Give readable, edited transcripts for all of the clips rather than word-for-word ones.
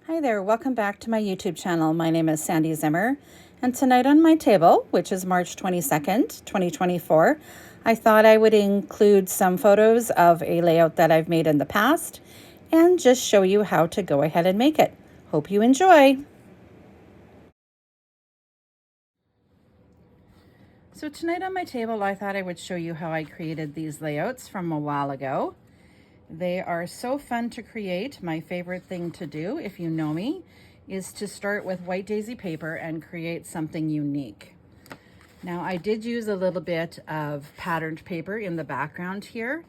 Hi there, welcome back to my YouTube channel. My name is Sandy Zimmer, and tonight on my table, which is March 22nd, 2024, I thought I would include some photos of a layout that I've made in the past and just show you how to go ahead and make it. Hope you enjoy. So tonight on my table, I thought I would show you how I created these layouts from a while ago. They are so fun to create. My favorite thing to do, if you know me, is to start with white daisy paper and create something unique. Now, I did use a little bit of patterned paper in the background here,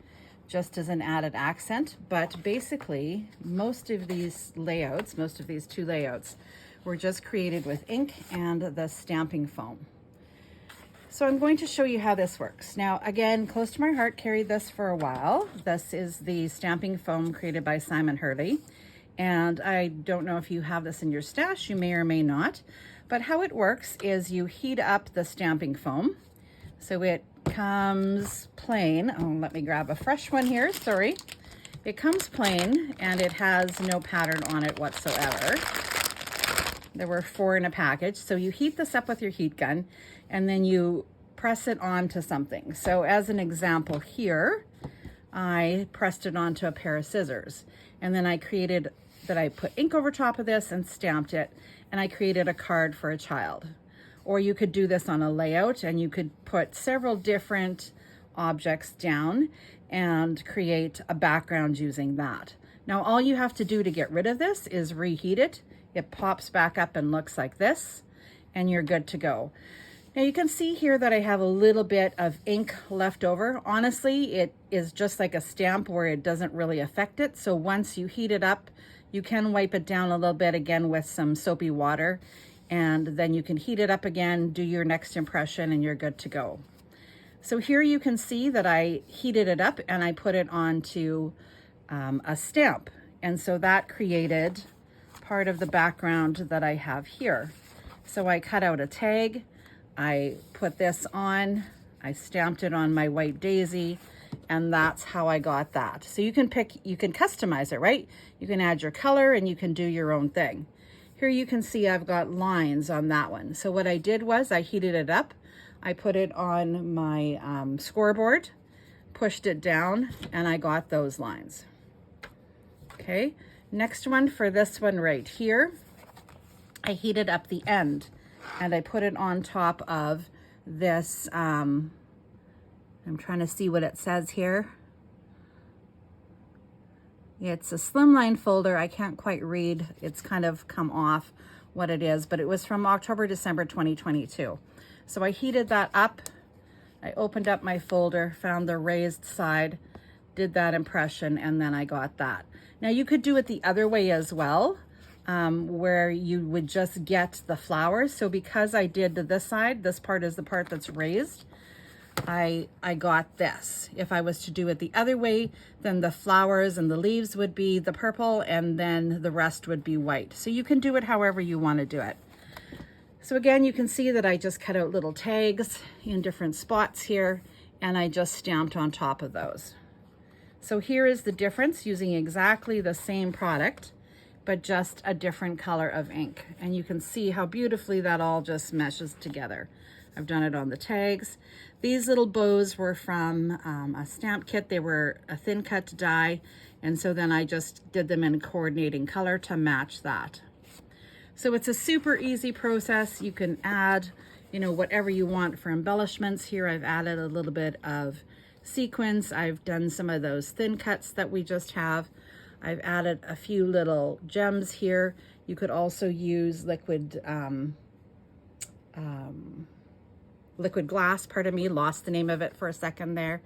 just as an added accent, but basically most of these two layouts, were just created with ink and the stamping foam. So I'm going to show you how this works. Now, again, close to my heart, carried this for a while. This is the stamping foam created by Simon Hurley. And I don't know if you have this in your stash, you may or may not. But how it works is you heat up the stamping foam. So it comes plain. Oh, let me grab a fresh one here, sorry. It comes plain and it has no pattern on it whatsoever. There were 4 in a package. So you heat this up with your heat gun and then you press it onto something. So as an example here, I pressed it onto a pair of scissors, and then I put ink over top of this and stamped it, and I created a card for a child. Or you could do this on a layout and you could put several different objects down and create a background using that. Now, all you have to do to get rid of this is reheat it. It pops back up and looks like this, and you're good to go. Now you can see here that I have a little bit of ink left over. Honestly, it is just like a stamp where it doesn't really affect it. So once you heat it up, you can wipe it down a little bit again with some soapy water, and then you can heat it up again, do your next impression, and you're good to go. So here you can see that I heated it up and I put it onto a stamp. And so that created part of the background that I have here. So I cut out a tag, I put this on, I stamped it on my white daisy, and that's how I got that. So you can customize it, right? You can add your color and you can do your own thing. Here you can see I've got lines on that one. So what I did was I heated it up, I put it on my scoreboard, pushed it down, and I got those lines. Okay, next one for this one right here, I heated up the end and I put it on top of this, I'm trying to see what it says here. It's a slimline folder. I can't quite read. It's kind of come off what it is, but it was from October, December 2022. So I heated that up. I opened up my folder, found the raised side, did that impression, and then I got that. Now you could do it the other way as well, where you would just get the flowers. So because I did this side, this part is the part that's raised, I got this. If I was to do it the other way, then the flowers and the leaves would be the purple and then the rest would be white. So you can do it however you want to do it. So again, you can see that I just cut out little tags in different spots here and I just stamped on top of those. So here is the difference using exactly the same product, but just a different color of ink. And you can see how beautifully that all just meshes together. I've done it on the tags. These little bows were from a stamp kit. They were a thin cut die. And so then I just did them in coordinating color to match that. So it's a super easy process. You can add, whatever you want for embellishments. Here I've added a little bit of sequins. I've done some of those thin cuts that we just have. I've added a few little gems here. You could also use liquid glass, pardon me, lost the name of it for a second there.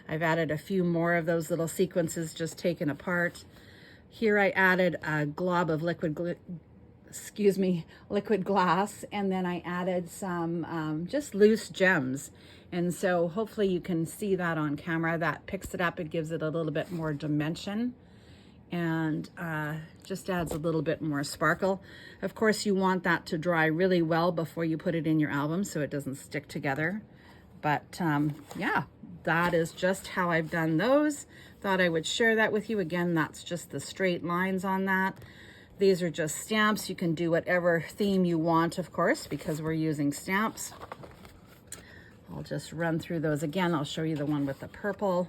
I've added a few more of those little sequences just taken apart. Here I added a glob of liquid glass, and then I added some just loose gems. And so hopefully you can see that on camera. That picks it up, it gives it a little bit more dimension and just adds a little bit more sparkle. Of course, you want that to dry really well before you put it in your album so it doesn't stick together. But yeah, that is just how I've done those. Thought I would share that with you. Again, that's just the straight lines on that. These are just stamps. You can do whatever theme you want, of course, because we're using stamps. I'll just run through those again. I'll show you the one with the purple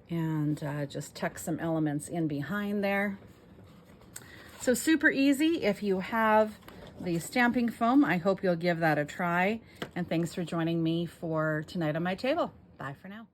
and just tuck some elements in behind there. So super easy. If you have the stamping foam, I hope you'll give that a try. And thanks for joining me for Tonight on My Table. Bye for now.